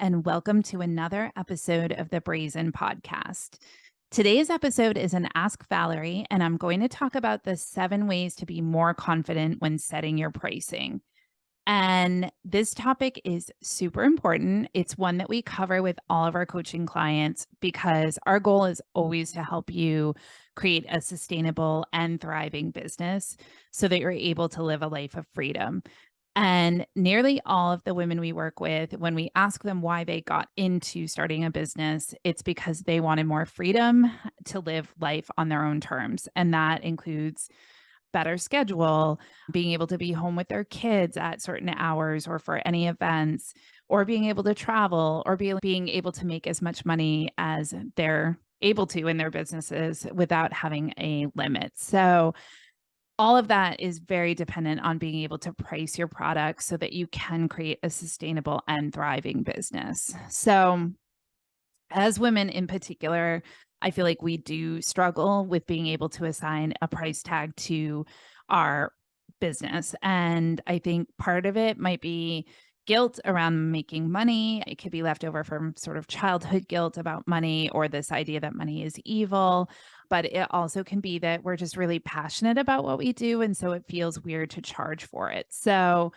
and welcome to another episode of the Brazen podcast. Today's episode is an Ask Valerie, and I'm going to talk about the 7 ways to be more confident when setting your pricing. And this topic is super important. It's one that we cover with all of our coaching clients because our goal is always to help you create a sustainable and thriving business so that you're able to live a life of freedom. And nearly all of the women we work with, when we ask them why they got into starting a business, it's because they wanted more freedom to live life on their own terms. And that includes better schedule, being able to be home with their kids at certain hours or for any events, or being able to travel, or being able to make as much money as they're able to in their businesses without having a limit. So all of that is very dependent on being able to price your products so that you can create a sustainable and thriving business. So, as women in particular, I feel like we do struggle with being able to assign a price tag to our business. And I think part of it might be guilt around making money. It could be left over from sort of childhood guilt about money or this idea that money is evil. But it also can be that we're just really passionate about what we do. And so it feels weird to charge for it. So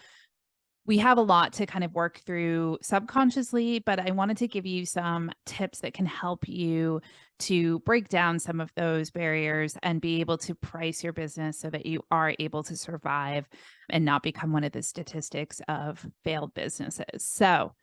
we have a lot to kind of work through subconsciously, but I wanted to give you some tips that can help you to break down some of those barriers and be able to price your business so that you are able to survive and not become one of the statistics of failed businesses. So,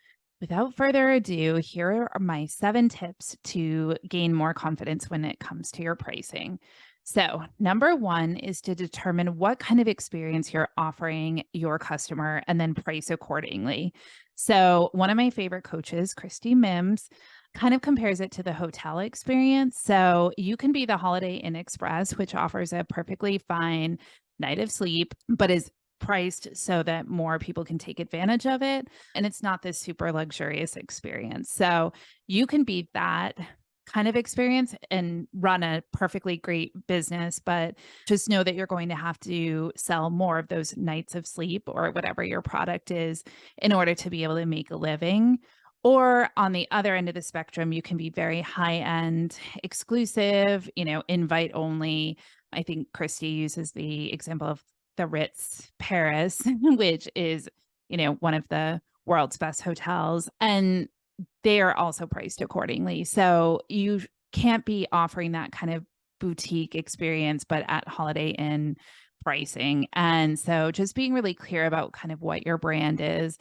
without further ado, here are my 7 tips to gain more confidence when it comes to your pricing. So, number 1 is to determine what kind of experience you're offering your customer and then price accordingly. So, one of my favorite coaches, Christy Mims, kind of compares it to the hotel experience. So, you can be the Holiday Inn Express, which offers a perfectly fine night of sleep, but is priced so that more people can take advantage of it. And it's not this super luxurious experience. So, you can be that kind of experience and run a perfectly great business, but just know that you're going to have to sell more of those nights of sleep or whatever your product is in order to be able to make a living. Or on the other end of the spectrum, you can be very high end, exclusive, invite only. I think Christy uses the example of the Ritz Paris, which is, one of the world's best hotels. And they are also priced accordingly. So you can't be offering that kind of boutique experience, but at Holiday Inn pricing. And so just being really clear about kind of what your brand is.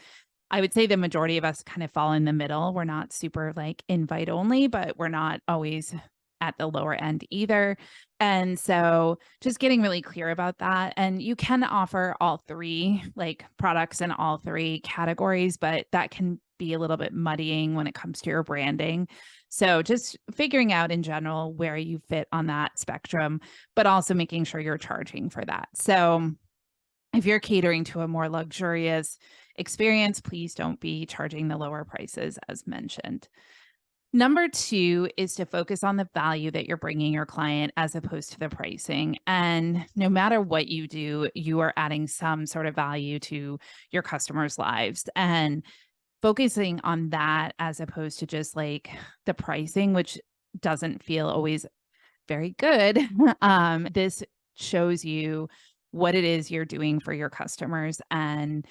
I would say the majority of us kind of fall in the middle. We're not super like invite only, but we're not always at the lower end either. And so just getting really clear about that. And you can offer all 3 like products in all 3 categories, but that can be a little bit muddying when it comes to your branding. So just figuring out in general where you fit on that spectrum, but also making sure you're charging for that. So if you're catering to a more luxurious experience, please don't be charging the lower prices as mentioned. Number 2 is to focus on the value that you're bringing your client as opposed to the pricing. And no matter what you do, you are adding some sort of value to your customers' lives. And focusing on that as opposed to just like the pricing, which doesn't feel always very good. This shows you what it is you're doing for your customers and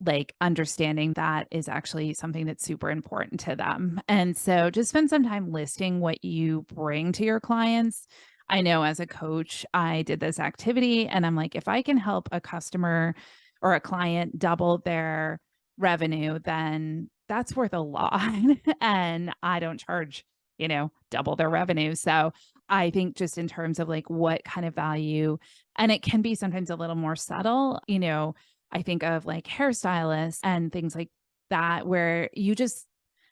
like understanding that is actually something that's super important to them. And so just spend some time listing what you bring to your clients. I know as a coach, I did this activity and I'm like, if I can help a customer or a client double their revenue, then that's worth a lot. And I don't charge, double their revenue. So I think just in terms of like what kind of value, and it can be sometimes a little more subtle, I think of like hairstylists and things like that, where you just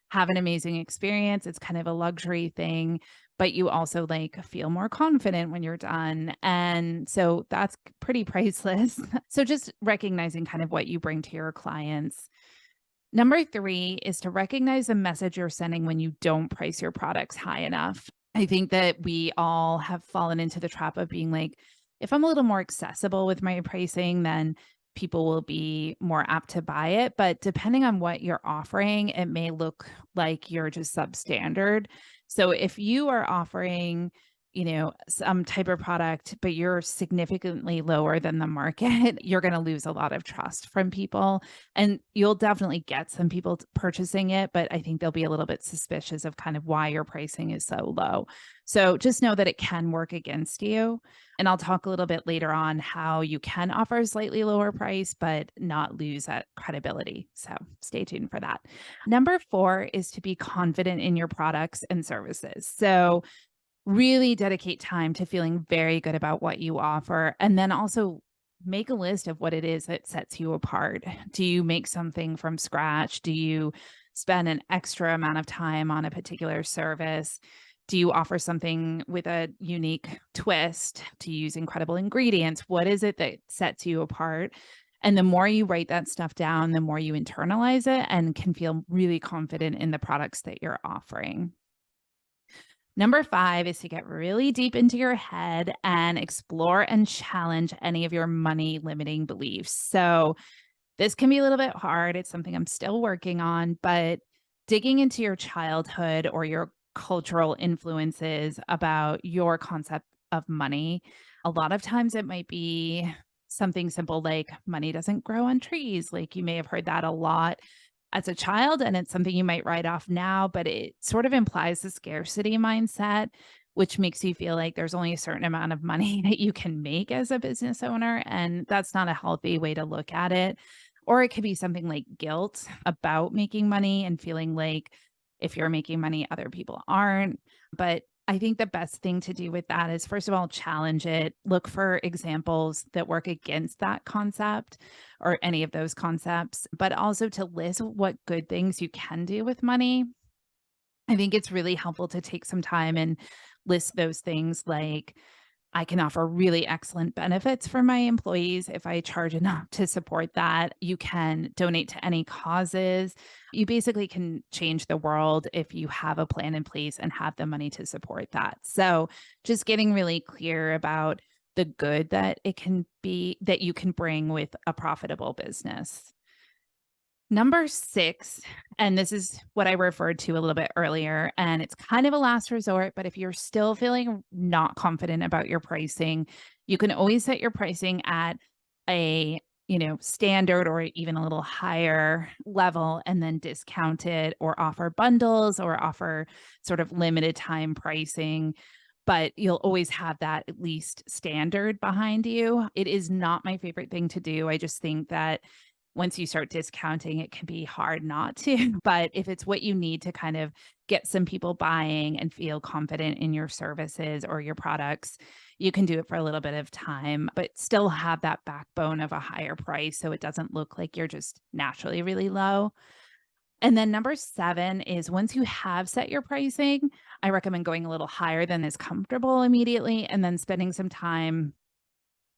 have an amazing experience. It's kind of a luxury thing, but you also like feel more confident when you're done. And so that's pretty priceless. So just recognizing kind of what you bring to your clients. Number 3 is to recognize the message you're sending when you don't price your products high enough. I think that we all have fallen into the trap of being like, if I'm a little more accessible with my pricing, then people will be more apt to buy it. But depending on what you're offering, it may look like you're just substandard. So if you are offering, some type of product, but you're significantly lower than the market, you're going to lose a lot of trust from people. And you'll definitely get some people purchasing it, but I think they'll be a little bit suspicious of kind of why your pricing is so low. So just know that it can work against you. And I'll talk a little bit later on how you can offer a slightly lower price, but not lose that credibility. So stay tuned for that. Number 4 is to be confident in your products and services. So really dedicate time to feeling very good about what you offer. And then also make a list of what it is that sets you apart. Do you make something from scratch? Do you spend an extra amount of time on a particular service? Do you offer something with a unique twist? Do you use incredible ingredients? What is it that sets you apart? And the more you write that stuff down, the more you internalize it and can feel really confident in the products that you're offering. Number 5 is to get really deep into your head and explore and challenge any of your money limiting beliefs. So, this can be a little bit hard. It's something I'm still working on, but digging into your childhood or your cultural influences about your concept of money, a lot of times it might be something simple like money doesn't grow on trees. Like you may have heard that a lot as a child, and it's something you might write off now, but it sort of implies the scarcity mindset, which makes you feel like there's only a certain amount of money that you can make as a business owner. And that's not a healthy way to look at it. Or it could be something like guilt about making money and feeling like if you're making money, other people aren't. But I think the best thing to do with that is, first of all, challenge it. Look for examples that work against that concept or any of those concepts, but also to list what good things you can do with money. I think it's really helpful to take some time and list those things like I can offer really excellent benefits for my employees if I charge enough to support that. You can donate to any causes. You basically can change the world if you have a plan in place and have the money to support that. So, just getting really clear about the good that it can be that you can bring with a profitable business. Number 6, and this is what I referred to a little bit earlier, and it's kind of a last resort, but if you're still feeling not confident about your pricing, you can always set your pricing at a, standard or even a little higher level and then discount it or offer bundles or offer sort of limited time pricing. But you'll always have that at least standard behind you. It is not my favorite thing to do. I just think that once you start discounting, it can be hard not to. But if it's what you need to kind of get some people buying and feel confident in your services or your products, you can do it for a little bit of time, but still have that backbone of a higher price so it doesn't look like you're just naturally really low. And then number 7 is once you have set your pricing, I recommend going a little higher than is comfortable immediately and then spending some time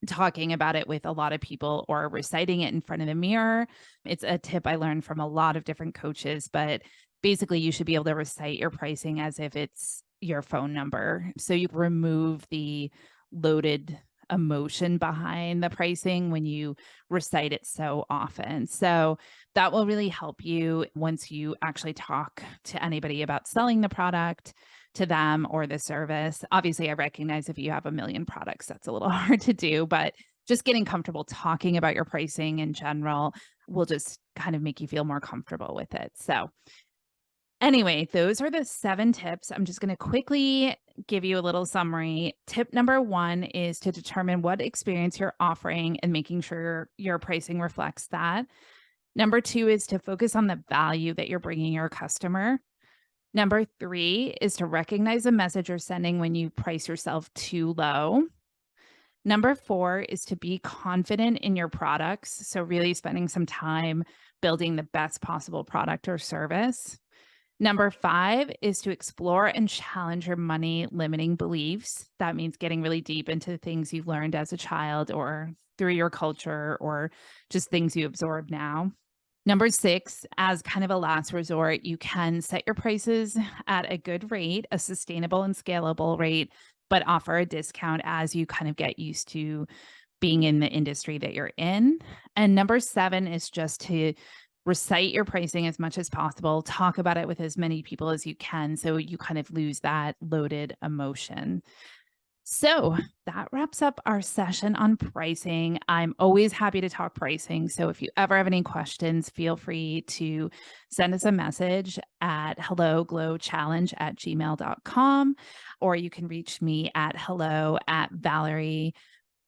talking about it with a lot of people or reciting it in front of the mirror. It's a tip I learned from a lot of different coaches, but basically you should be able to recite your pricing as if it's your phone number. So you remove the loaded emotion behind the pricing when you recite it so often. So that will really help you once you actually talk to anybody about selling the product to them or the service. Obviously, I recognize if you have a million products, that's a little hard to do, but just getting comfortable talking about your pricing in general will just kind of make you feel more comfortable with it. So, anyway, those are the 7 tips. I'm just going to quickly give you a little summary. Tip number 1 is to determine what experience you're offering and making sure your pricing reflects that. Number 2 is to focus on the value that you're bringing your customer. Number 3 is to recognize the message you're sending when you price yourself too low. Number 4 is to be confident in your products. So, really spending some time building the best possible product or service. Number 5 is to explore and challenge your money limiting beliefs. That means getting really deep into things you've learned as a child or through your culture or just things you absorb now. Number 6, as kind of a last resort, you can set your prices at a good rate, a sustainable and scalable rate, but offer a discount as you kind of get used to being in the industry that you're in. And number 7 is just to recite your pricing as much as possible. Talk about it with as many people as you can so you kind of lose that loaded emotion. So that wraps up our session on pricing. I'm always happy to talk pricing. So if you ever have any questions, feel free to send us a message at helloglowchallenge@gmail.com, or you can reach me at hello@Valerie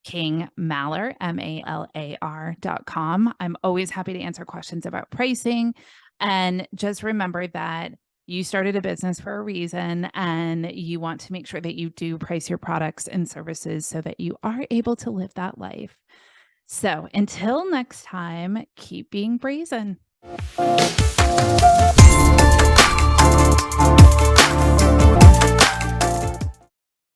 King Maller, MALAR.com. I'm always happy to answer questions about pricing. And just remember that you started a business for a reason, and you want to make sure that you do price your products and services so that you are able to live that life. So until next time, keep being brazen.